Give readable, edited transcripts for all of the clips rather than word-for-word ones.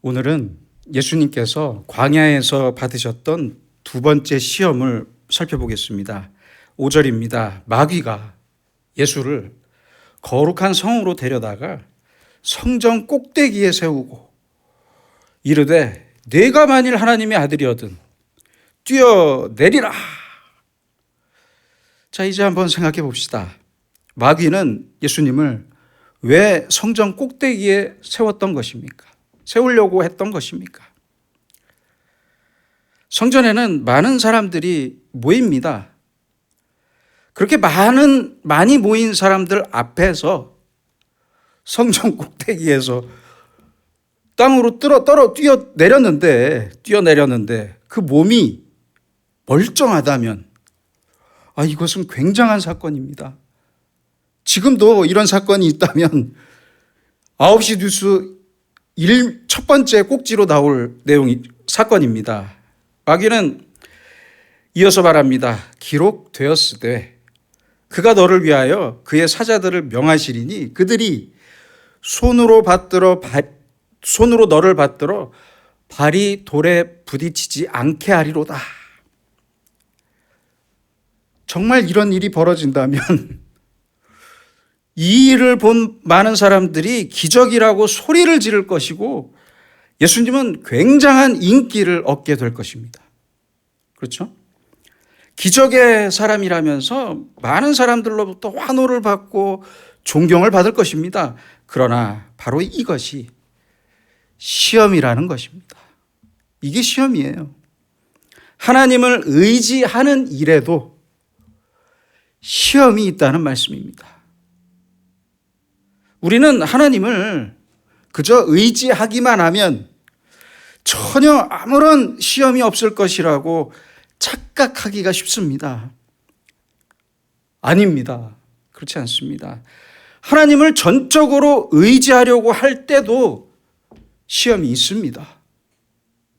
오늘은 예수님께서 광야에서 받으셨던 두 번째 시험을 살펴보겠습니다. 5절입니다. 마귀가 예수를 거룩한 성으로 데려다가 성전 꼭대기에 세우고 이르되 네가 만일 하나님의 아들이거든 뛰어내리라. 자, 이제 한번 생각해 봅시다. 마귀는 예수님을 왜 성전 꼭대기에 세웠던 것입니까? 세우려고 했던 것입니까? 성전에는 많은 사람들이 모입니다. 그렇게 많이 모인 사람들 앞에서 성전 꼭대기에서 땅으로 뛰어내렸는데 그 몸이 멀쩡하다면 이것은 굉장한 사건입니다. 지금도 이런 사건이 있다면 9시 뉴스 첫 번째 꼭지로 나올 사건입니다. 마귀는 이어서 말합니다. 기록되었으되 그가 너를 위하여 그의 사자들을 명하시리니 그들이 손으로 너를 받들어 발이 돌에 부딪히지 않게 하리로다. 정말 이런 일이 벌어진다면 이 일을 본 많은 사람들이 기적이라고 소리를 지를 것이고 예수님은 굉장한 인기를 얻게 될 것입니다. 그렇죠? 기적의 사람이라면서 많은 사람들로부터 환호를 받고 존경을 받을 것입니다. 그러나 바로 이것이 시험이라는 것입니다. 이게 시험이에요. 하나님을 의지하는 일에도 시험이 있다는 말씀입니다. 우리는 하나님을 그저 의지하기만 하면 전혀 아무런 시험이 없을 것이라고 착각하기가 쉽습니다. 아닙니다. 그렇지 않습니다. 하나님을 전적으로 의지하려고 할 때도 시험이 있습니다.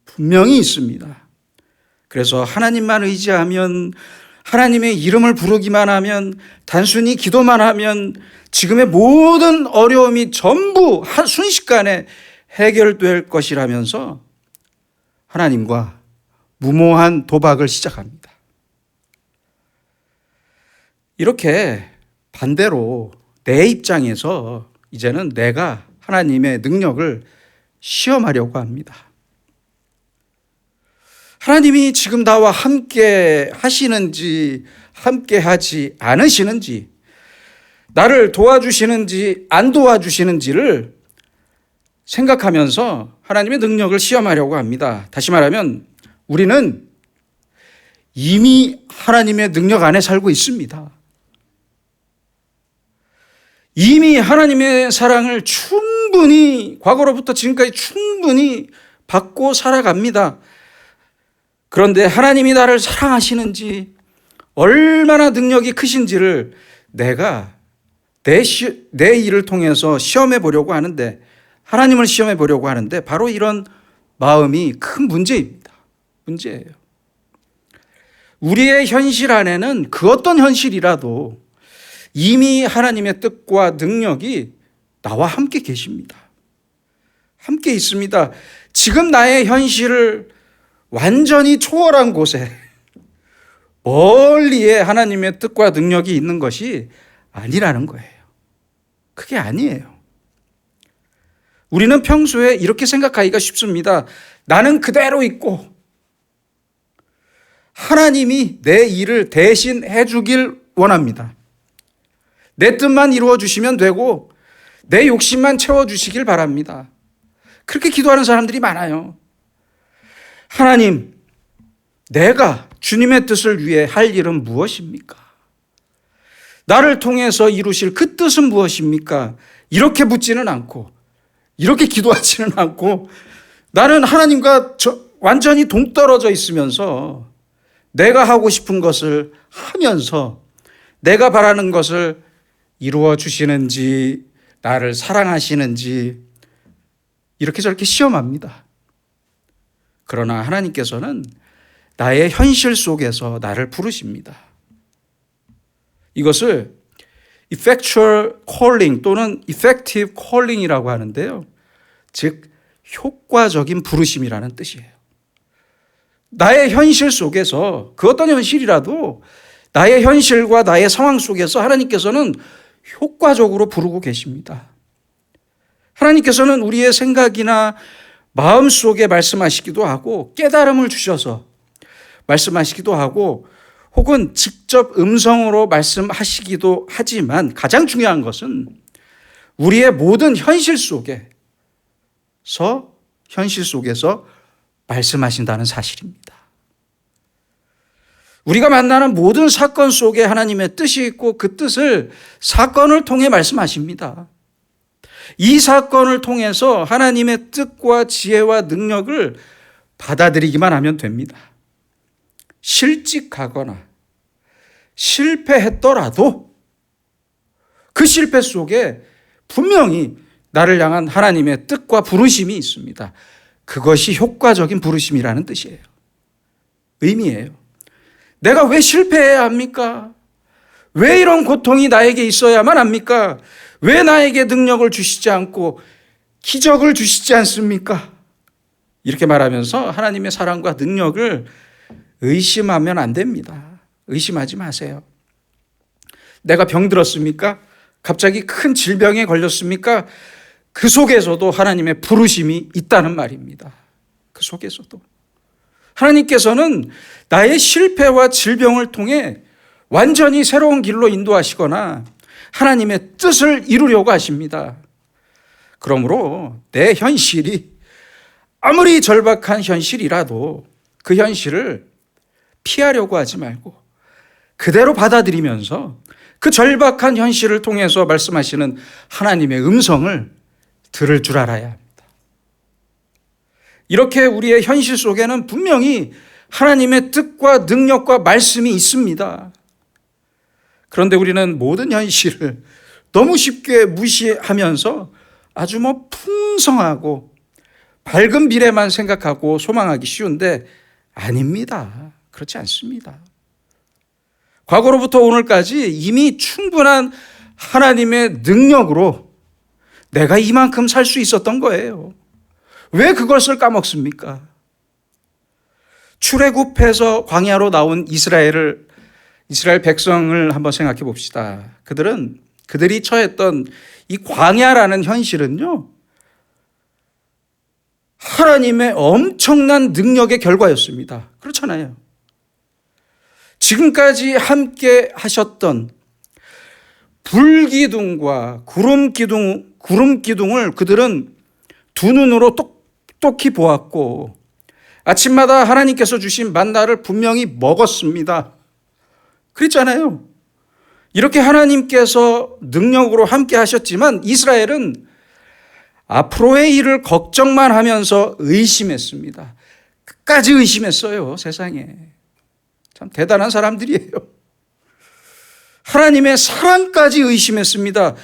분명히 있습니다. 그래서 하나님만 의지하면, 하나님의 이름을 부르기만 하면, 단순히 기도만 하면 지금의 모든 어려움이 전부 순식간에 해결될 것이라면서 하나님과 무모한 도박을 시작합니다. 이렇게 반대로 내 입장에서 이제는 내가 하나님의 능력을 시험하려고 합니다. 하나님이 지금 나와 함께 하시는지 함께 하지 않으시는지, 나를 도와주시는지 안 도와주시는지를 생각하면서 하나님의 능력을 시험하려고 합니다. 다시 말하면 우리는 이미 하나님의 능력 안에 살고 있습니다. 이미 하나님의 사랑을 충분히, 과거로부터 지금까지 충분히 받고 살아갑니다. 그런데 하나님이 나를 사랑하시는지, 얼마나 능력이 크신지를 내가 내 일을 통해서 시험해 보려고 하는데, 하나님을 시험해 보려고 하는데 바로 이런 마음이 큰 문제입니다. 문제예요. 우리의 현실 안에는 그 어떤 현실이라도 이미 하나님의 뜻과 능력이 나와 함께 계십니다. 함께 있습니다. 지금 나의 현실을 완전히 초월한 곳에 멀리에 하나님의 뜻과 능력이 있는 것이 아니라는 거예요. 그게 아니에요. 우리는 평소에 이렇게 생각하기가 쉽습니다. 나는 그대로 있고 하나님이 내 일을 대신 해주길 원합니다. 내 뜻만 이루어 주시면 되고 내 욕심만 채워주시길 바랍니다. 그렇게 기도하는 사람들이 많아요. 하나님, 내가 주님의 뜻을 위해 할 일은 무엇입니까? 나를 통해서 이루실 그 뜻은 무엇입니까? 이렇게 묻지는 않고, 이렇게 기도하지는 않고, 나는 하나님과 완전히 동떨어져 있으면서 내가 하고 싶은 것을 하면서 내가 바라는 것을 이루어 주시는지, 나를 사랑하시는지 이렇게 저렇게 시험합니다. 그러나 하나님께서는 나의 현실 속에서 나를 부르십니다. 이것을 effectual calling 또는 effective calling이라고 하는데요. 즉 효과적인 부르심이라는 뜻이에요. 나의 현실 속에서 그 어떤 현실이라도 나의 현실과 나의 상황 속에서 하나님께서는 효과적으로 부르고 계십니다. 하나님께서는 우리의 생각이나 마음 속에 말씀하시기도 하고 깨달음을 주셔서 말씀하시기도 하고 혹은 직접 음성으로 말씀하시기도 하지만 가장 중요한 것은 우리의 모든 현실 속에서 말씀하신다는 사실입니다. 우리가 만나는 모든 사건 속에 하나님의 뜻이 있고 그 뜻을 사건을 통해 말씀하십니다. 이 사건을 통해서 하나님의 뜻과 지혜와 능력을 받아들이기만 하면 됩니다. 실직하거나 실패했더라도 그 실패 속에 분명히 나를 향한 하나님의 뜻과 부르심이 있습니다. 그것이 효과적인 부르심이라는 뜻이에요. 의미예요. 내가 왜 실패해야 합니까? 왜 이런 고통이 나에게 있어야만 합니까? 왜 나에게 능력을 주시지 않고 기적을 주시지 않습니까? 이렇게 말하면서 하나님의 사랑과 능력을 의심하면 안 됩니다. 의심하지 마세요. 내가 병들었습니까? 갑자기 큰 질병에 걸렸습니까? 그 속에서도 하나님의 부르심이 있다는 말입니다. 그 속에서도. 하나님께서는 나의 실패와 질병을 통해 완전히 새로운 길로 인도하시거나 하나님의 뜻을 이루려고 하십니다. 그러므로 내 현실이 아무리 절박한 현실이라도 그 현실을 피하려고 하지 말고 그대로 받아들이면서 그 절박한 현실을 통해서 말씀하시는 하나님의 음성을 들을 줄 알아야 합니다. 이렇게 우리의 현실 속에는 분명히 하나님의 뜻과 능력과 말씀이 있습니다. 그런데 우리는 모든 현실을 너무 쉽게 무시하면서 아주 풍성하고 밝은 미래만 생각하고 소망하기 쉬운데 아닙니다. 그렇지 않습니다. 과거로부터 오늘까지 이미 충분한 하나님의 능력으로 내가 이만큼 살 수 있었던 거예요. 왜 그것을 까먹습니까? 출애굽해서 광야로 나온 이스라엘 백성을 한번 생각해 봅시다. 그들이 처했던 이 광야라는 현실은요, 하나님의 엄청난 능력의 결과였습니다. 그렇잖아요. 지금까지 함께 하셨던 불기둥과 구름기둥을 그들은 두 눈으로 똑똑히 보았고 아침마다 하나님께서 주신 만나를 분명히 먹었습니다. 그랬잖아요. 이렇게 하나님께서 능력으로 함께 하셨지만 이스라엘은 앞으로의 일을 걱정만 하면서 의심했습니다. 끝까지 의심했어요, 세상에. 참 대단한 사람들이에요. 하나님의 사랑까지 의심했습니다.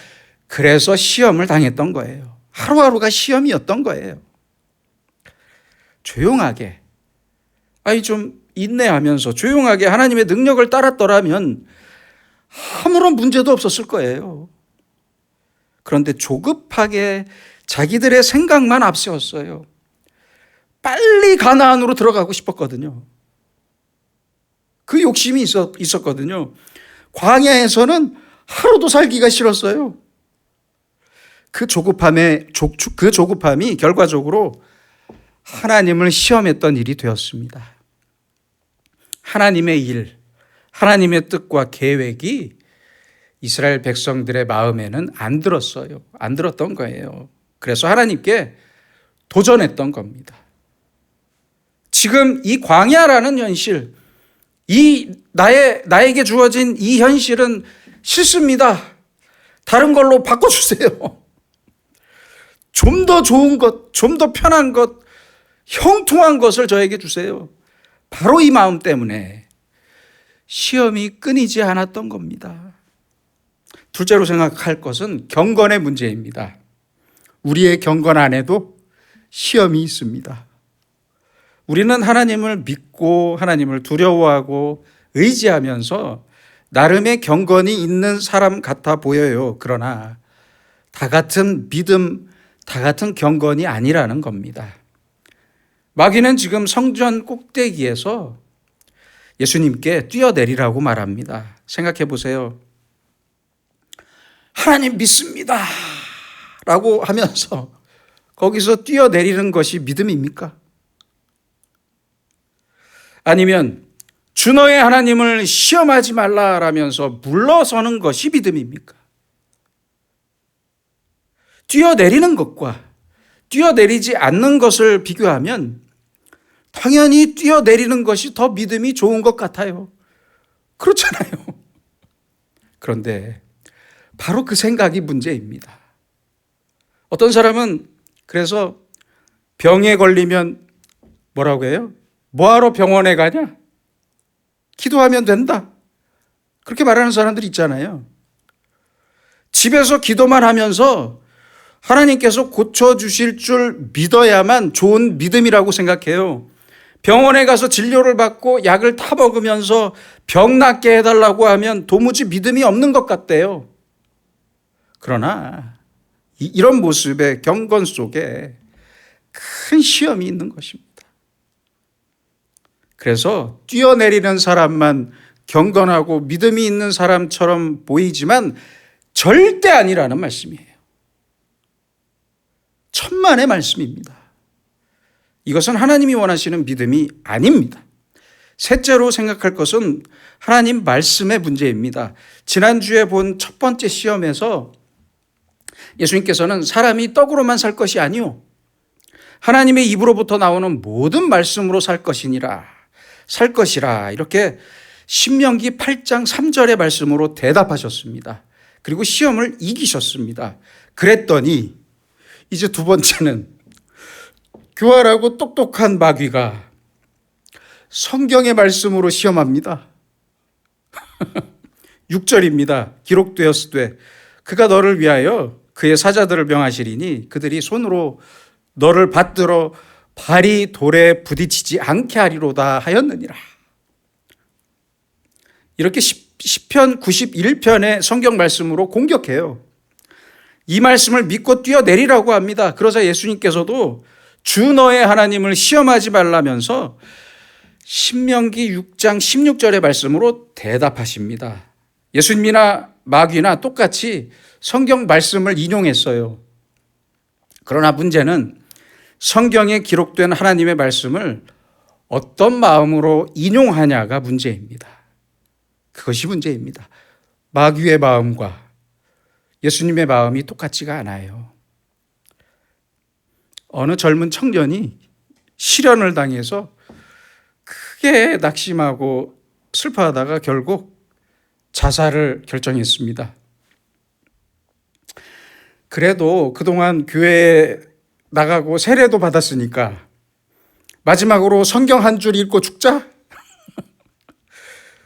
그래서 시험을 당했던 거예요. 하루하루가 시험이었던 거예요. 조용하게, 좀 인내하면서 조용하게 하나님의 능력을 따랐더라면 아무런 문제도 없었을 거예요. 그런데 조급하게 자기들의 생각만 앞세웠어요. 빨리 가나안으로 들어가고 싶었거든요. 그 욕심이 있었거든요. 광야에서는 하루도 살기가 싫었어요. 그 조급함이 결과적으로 하나님을 시험했던 일이 되었습니다. 하나님의 일, 하나님의 뜻과 계획이 이스라엘 백성들의 마음에는 안 들었던 거예요. 그래서 하나님께 도전했던 겁니다. 지금 이 광야라는 현실, 나에게 주어진 이 현실은 싫습니다. 다른 걸로 바꿔주세요. 좀 더 좋은 것, 좀 더 편한 것, 형통한 것을 저에게 주세요. 바로 이 마음 때문에 시험이 끊이지 않았던 겁니다. 둘째로 생각할 것은 경건의 문제입니다. 우리의 경건 안에도 시험이 있습니다. 우리는 하나님을 믿고 하나님을 두려워하고 의지하면서 나름의 경건이 있는 사람 같아 보여요. 그러나 다 같은 믿음, 다 같은 경건이 아니라는 겁니다. 마귀는 지금 성전 꼭대기에서 예수님께 뛰어내리라고 말합니다. 생각해 보세요. 하나님 믿습니다 라고 하면서 거기서 뛰어내리는 것이 믿음입니까? 아니면 주 너의 하나님을 시험하지 말라라면서 물러서는 것이 믿음입니까? 뛰어내리는 것과 뛰어내리지 않는 것을 비교하면 당연히 뛰어내리는 것이 더 믿음이 좋은 것 같아요. 그렇잖아요. 그런데 바로 그 생각이 문제입니다. 어떤 사람은 그래서 병에 걸리면 뭐라고 해요? 뭐하러 병원에 가냐? 기도하면 된다. 그렇게 말하는 사람들이 있잖아요. 집에서 기도만 하면서 하나님께서 고쳐주실 줄 믿어야만 좋은 믿음이라고 생각해요. 병원에 가서 진료를 받고 약을 타 먹으면서 병 낫게 해달라고 하면 도무지 믿음이 없는 것 같대요. 그러나 이런 모습의 경건 속에 큰 시험이 있는 것입니다. 그래서 뛰어내리는 사람만 경건하고 믿음이 있는 사람처럼 보이지만 절대 아니라는 말씀이에요. 천만의 말씀입니다. 이것은 하나님이 원하시는 믿음이 아닙니다. 셋째로 생각할 것은 하나님 말씀의 문제입니다. 지난주에 본 첫 번째 시험에서 예수님께서는 사람이 떡으로만 살 것이 아니요 하나님의 입으로부터 나오는 모든 말씀으로 살 것이라 이렇게 신명기 8장 3절의 말씀으로 대답하셨습니다. 그리고 시험을 이기셨습니다. 그랬더니 이제 두 번째는 교활하고 똑똑한 마귀가 성경의 말씀으로 시험합니다. 6절입니다. 기록되었으되 그가 너를 위하여 그의 사자들을 명하시리니 그들이 손으로 너를 받들어 발이 돌에 부딪히지 않게 하리로다 하였느니라. 이렇게 시편 91편의 성경 말씀으로 공격해요. 이 말씀을 믿고 뛰어내리라고 합니다. 그러자 예수님께서도 주 너의 하나님을 시험하지 말라면서 신명기 6장 16절의 말씀으로 대답하십니다. 예수님이나 마귀나 똑같이 성경 말씀을 인용했어요. 그러나 문제는 성경에 기록된 하나님의 말씀을 어떤 마음으로 인용하냐가 문제입니다. 그것이 문제입니다. 마귀의 마음과 예수님의 마음이 똑같지가 않아요. 어느 젊은 청년이 시련을 당해서 크게 낙심하고 슬퍼하다가 결국 자살을 결정했습니다. 그래도 그동안 교회에 나가고 세례도 받았으니까 마지막으로 성경 한 줄 읽고 죽자?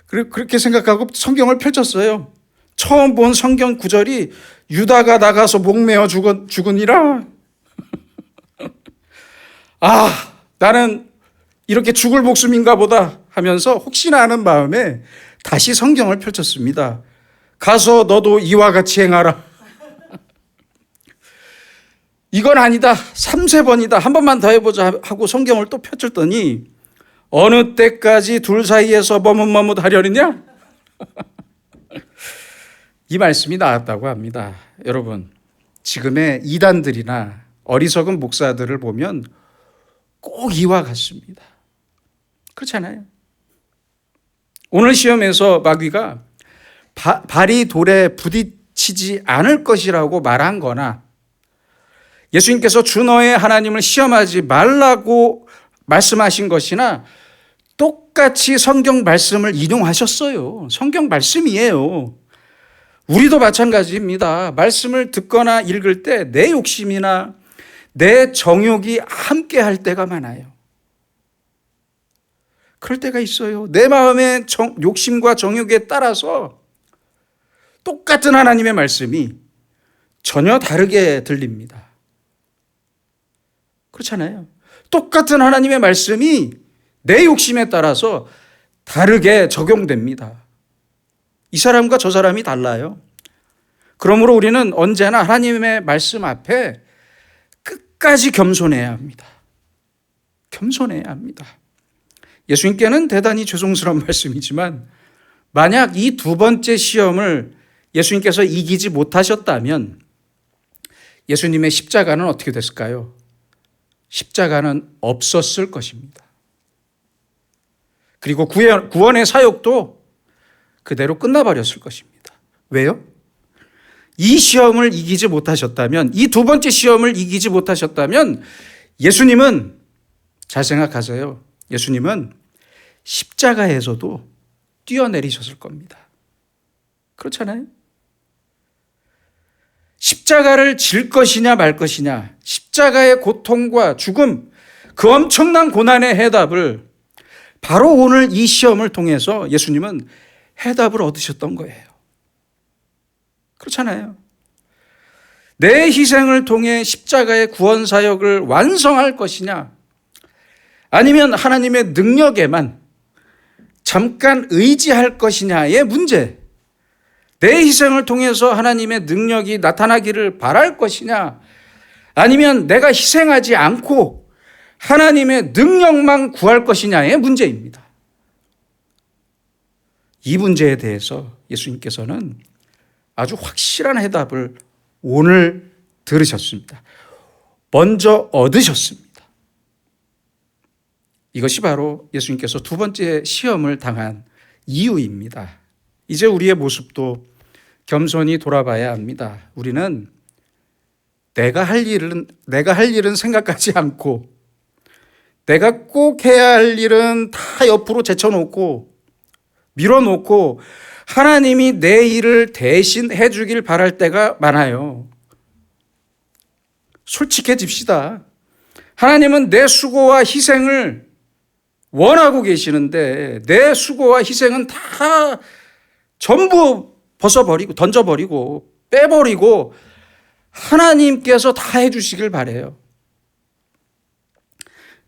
그렇게 생각하고 성경을 펼쳤어요. 처음 본 성경 구절이 유다가 나가서 목매어 죽으니라. 나는 이렇게 죽을 목숨인가 보다 하면서 혹시나 하는 마음에 다시 성경을 펼쳤습니다. 가서 너도 이와 같이 행하라. 이건 아니다. 3-4번이다. 한 번만 더 해보자 하고 성경을 또 펼쳤더니 어느 때까지 둘 사이에서 머뭇머뭇 하려느냐? 이 말씀이 나왔다고 합니다. 여러분, 지금의 이단들이나 어리석은 목사들을 보면 꼭 이와 같습니다. 그렇잖아요. 오늘 시험에서 마귀가 발이 돌에 부딪히지 않을 것이라고 말한 거나 예수님께서 주 너의 하나님을 시험하지 말라고 말씀하신 것이나 똑같이 성경 말씀을 인용하셨어요. 성경 말씀이에요. 우리도 마찬가지입니다. 말씀을 듣거나 읽을 때 내 욕심이나 내 정욕이 함께 할 때가 많아요. 그럴 때가 있어요. 내 마음의 욕심과 정욕에 따라서 똑같은 하나님의 말씀이 전혀 다르게 들립니다. 그렇잖아요. 똑같은 하나님의 말씀이 내 욕심에 따라서 다르게 적용됩니다. 이 사람과 저 사람이 달라요. 그러므로 우리는 언제나 하나님의 말씀 앞에 끝까지 겸손해야 합니다. 겸손해야 합니다. 예수님께는 대단히 죄송스러운 말씀이지만 만약 이 두 번째 시험을 예수님께서 이기지 못하셨다면 예수님의 십자가는 어떻게 됐을까요? 십자가는 없었을 것입니다. 그리고 구원의 사역도 그대로 끝나버렸을 것입니다. 왜요? 이 시험을 이기지 못하셨다면, 이 두 번째 시험을 이기지 못하셨다면 예수님은, 잘 생각하세요. 예수님은 십자가에서도 뛰어내리셨을 겁니다. 그렇잖아요? 십자가를 질 것이냐 말 것이냐, 십자가의 고통과 죽음, 그 엄청난 고난의 해답을 바로 오늘 이 시험을 통해서 예수님은 해답을 얻으셨던 거예요. 그렇잖아요. 내 희생을 통해 십자가의 구원 사역을 완성할 것이냐, 아니면 하나님의 능력에만 잠깐 의지할 것이냐의 문제, 내 희생을 통해서 하나님의 능력이 나타나기를 바랄 것이냐, 아니면 내가 희생하지 않고 하나님의 능력만 구할 것이냐의 문제입니다. 이 문제에 대해서 예수님께서는 아주 확실한 해답을 오늘 들으셨습니다. 먼저 얻으셨습니다. 이것이 바로 예수님께서 두 번째 시험을 당한 이유입니다. 이제 우리의 모습도 겸손히 돌아봐야 합니다. 우리는 내가 할 일은 생각하지 않고, 내가 꼭 해야 할 일은 다 옆으로 제쳐놓고 밀어놓고 하나님이 내 일을 대신 해주길 바랄 때가 많아요. 솔직해집시다. 하나님은 내 수고와 희생을 원하고 계시는데 내 수고와 희생은 다 전부 벗어버리고 던져버리고 빼버리고 하나님께서 다 해주시길 바라요.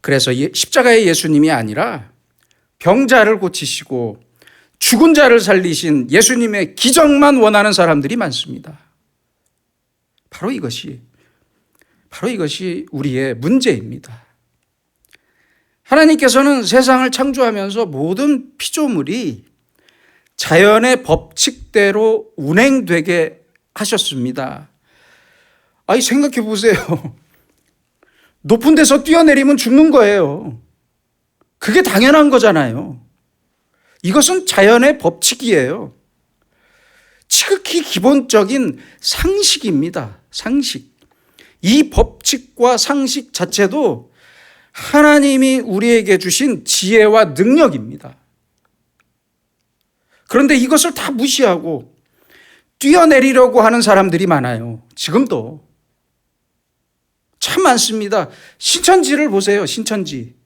그래서 십자가의 예수님이 아니라 병자를 고치시고 죽은 자를 살리신 예수님의 기적만 원하는 사람들이 많습니다. 바로 이것이 우리의 문제입니다. 하나님께서는 세상을 창조하면서 모든 피조물이 자연의 법칙대로 운행되게 하셨습니다. 아니, 생각해 보세요. 높은 데서 뛰어내리면 죽는 거예요. 그게 당연한 거잖아요. 이것은 자연의 법칙이에요. 지극히 기본적인 상식입니다. 상식. 이 법칙과 상식 자체도 하나님이 우리에게 주신 지혜와 능력입니다. 그런데 이것을 다 무시하고 뛰어내리려고 하는 사람들이 많아요. 지금도 참 많습니다. 신천지를 보세요. 신천지.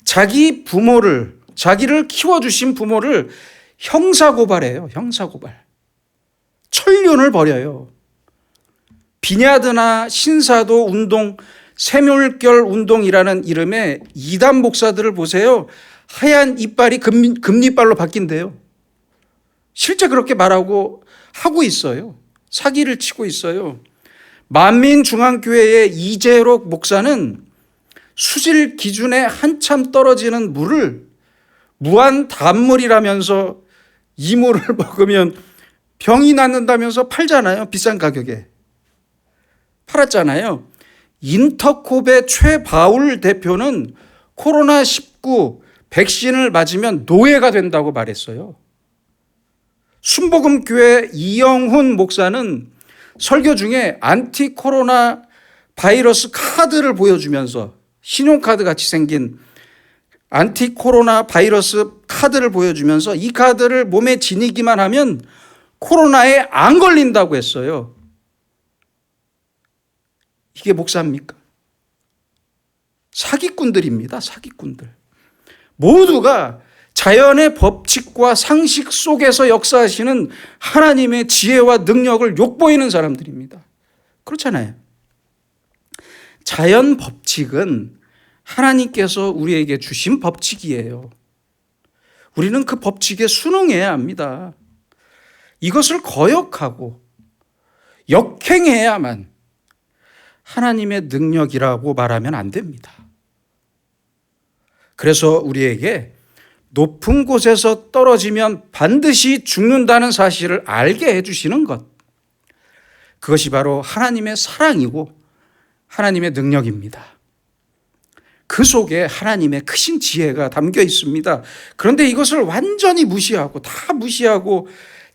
자기를 키워주신 부모를 형사고발해요. 형사고발. 천륜을 벌여요. 비냐드나 신사도 운동, 세물결 운동이라는 이름의 이단 목사들을 보세요. 하얀 이빨이 금리빨로 바뀐대요. 실제 그렇게 말하고 하고 있어요. 사기를 치고 있어요. 만민중앙교회의 이재록 목사는 수질 기준에 한참 떨어지는 물을 무한 단물이라면서 이 물을 먹으면 병이 낫는다면서 팔잖아요. 비싼 가격에 팔았잖아요. 인터콥의 최바울 대표는 코로나19 백신을 맞으면 노예가 된다고 말했어요. 순복음교회 이영훈 목사는 설교 중에 안티 코로나 바이러스 카드를 보여주면서, 신용카드 같이 생긴 안티 코로나 바이러스 카드를 보여주면서 이 카드를 몸에 지니기만 하면 코로나에 안 걸린다고 했어요. 이게 목사입니까? 사기꾼들입니다. 사기꾼들. 모두가 자연의 법칙과 상식 속에서 역사하시는 하나님의 지혜와 능력을 욕보이는 사람들입니다. 그렇잖아요. 자연 법칙은 하나님께서 우리에게 주신 법칙이에요. 우리는 그 법칙에 순응해야 합니다. 이것을 거역하고 역행해야만 하나님의 능력이라고 말하면 안 됩니다. 그래서 우리에게 높은 곳에서 떨어지면 반드시 죽는다는 사실을 알게 해주시는 것, 그것이 바로 하나님의 사랑이고 하나님의 능력입니다. 그 속에 하나님의 크신 지혜가 담겨 있습니다. 그런데 이것을 완전히 무시하고 다 무시하고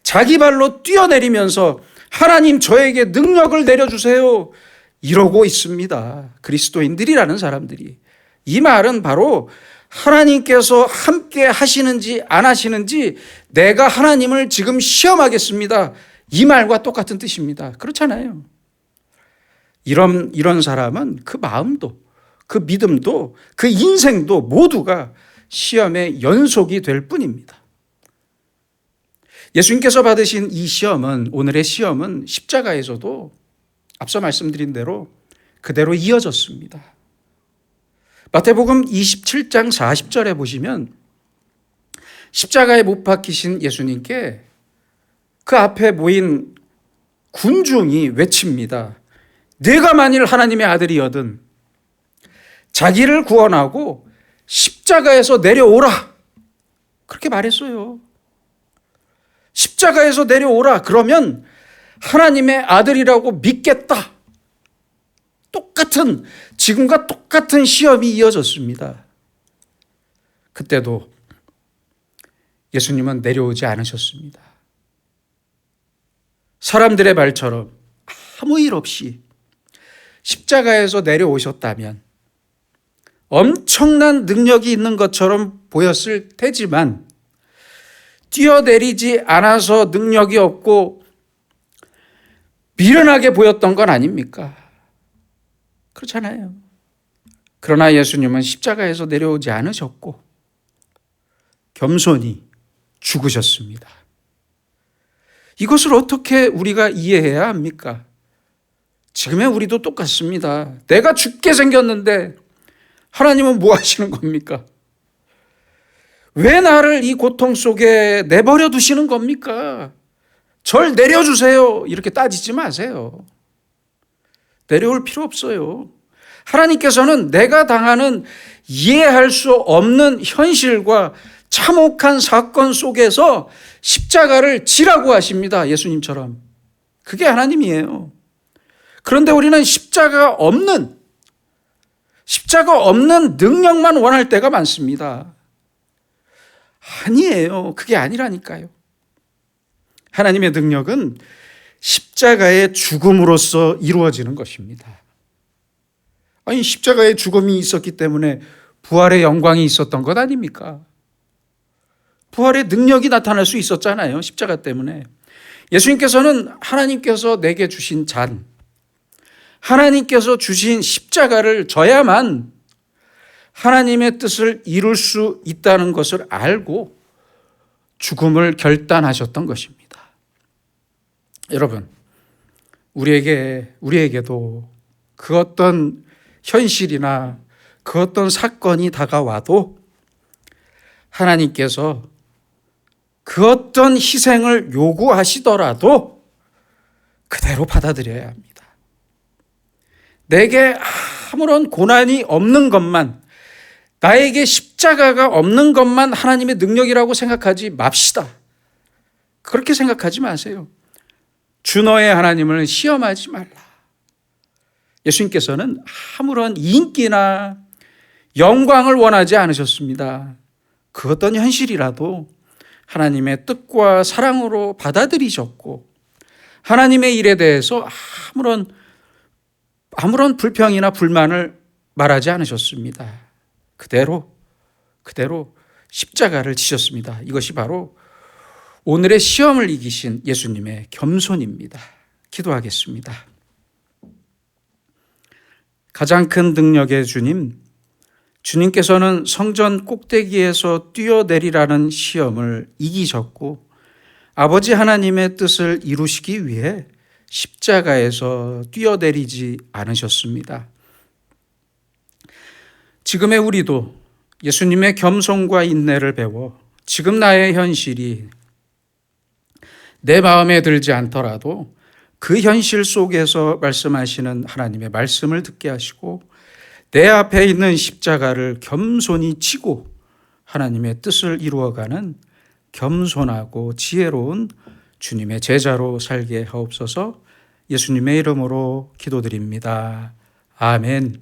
자기 발로 뛰어내리면서 하나님 저에게 능력을 내려주세요 이러고 있습니다. 그리스도인들이라는 사람들이. 이 말은 바로 하나님께서 함께 하시는지 안 하시는지 내가 하나님을 지금 시험하겠습니다, 이 말과 똑같은 뜻입니다. 그렇잖아요. 이런 사람은 그 마음도 그 믿음도 그 인생도 모두가 시험의 연속이 될 뿐입니다. 예수님께서 받으신 이 시험은, 오늘의 시험은 십자가에서도 앞서 말씀드린 대로 그대로 이어졌습니다. 마태복음 27장 40절에 보시면 십자가에 못 박히신 예수님께 그 앞에 모인 군중이 외칩니다. 네가 만일 하나님의 아들이거든 자기를 구원하고 십자가에서 내려오라, 그렇게 말했어요. 십자가에서 내려오라, 그러면 하나님의 아들이라고 믿겠다. 똑같은, 지금과 똑같은 시험이 이어졌습니다. 그때도 예수님은 내려오지 않으셨습니다. 사람들의 말처럼 아무 일 없이 십자가에서 내려오셨다면 엄청난 능력이 있는 것처럼 보였을 테지만 뛰어내리지 않아서 능력이 없고 미련하게 보였던 건 아닙니까? 그렇잖아요. 그러나 예수님은 십자가에서 내려오지 않으셨고 겸손히 죽으셨습니다. 이것을 어떻게 우리가 이해해야 합니까? 지금의 우리도 똑같습니다. 내가 죽게 생겼는데 하나님은 뭐 하시는 겁니까? 왜 나를 이 고통 속에 내버려 두시는 겁니까? 절 내려주세요, 이렇게 따지지 마세요. 내려올 필요 없어요. 하나님께서는 내가 당하는 이해할 수 없는 현실과 참혹한 사건 속에서 십자가를 지라고 하십니다. 예수님처럼. 그게 하나님이에요. 그런데 우리는 십자가 없는 능력만 원할 때가 많습니다. 아니에요. 그게 아니라니까요. 하나님의 능력은 십자가의 죽음으로써 이루어지는 것입니다. 아니, 십자가의 죽음이 있었기 때문에 부활의 영광이 있었던 것 아닙니까? 부활의 능력이 나타날 수 있었잖아요. 십자가 때문에. 예수님께서는 하나님께서 내게 주신 잔, 하나님께서 주신 십자가를 져야만 하나님의 뜻을 이룰 수 있다는 것을 알고 죽음을 결단하셨던 것입니다. 여러분, 우리에게도 그 어떤 현실이나 그 어떤 사건이 다가와도 하나님께서 그 어떤 희생을 요구하시더라도 그대로 받아들여야 합니다. 내게 아무런 고난이 없는 것만, 나에게 십자가가 없는 것만 하나님의 능력이라고 생각하지 맙시다. 그렇게 생각하지 마세요. 주 너의 하나님을 시험하지 말라. 예수님께서는 아무런 인기나 영광을 원하지 않으셨습니다. 그 어떤 현실이라도 하나님의 뜻과 사랑으로 받아들이셨고 하나님의 일에 대해서 아무런 불평이나 불만을 말하지 않으셨습니다. 그대로 십자가를 지셨습니다. 이것이 바로 오늘의 시험을 이기신 예수님의 겸손입니다. 기도하겠습니다. 가장 큰 능력의 주님께서는 성전 꼭대기에서 뛰어내리라는 시험을 이기셨고 아버지 하나님의 뜻을 이루시기 위해 십자가에서 뛰어내리지 않으셨습니다. 지금의 우리도 예수님의 겸손과 인내를 배워 지금 나의 현실이 내 마음에 들지 않더라도 그 현실 속에서 말씀하시는 하나님의 말씀을 듣게 하시고 내 앞에 있는 십자가를 겸손히 지고 하나님의 뜻을 이루어가는 겸손하고 지혜로운 주님의 제자로 살게 하옵소서. 예수님의 이름으로 기도드립니다. 아멘.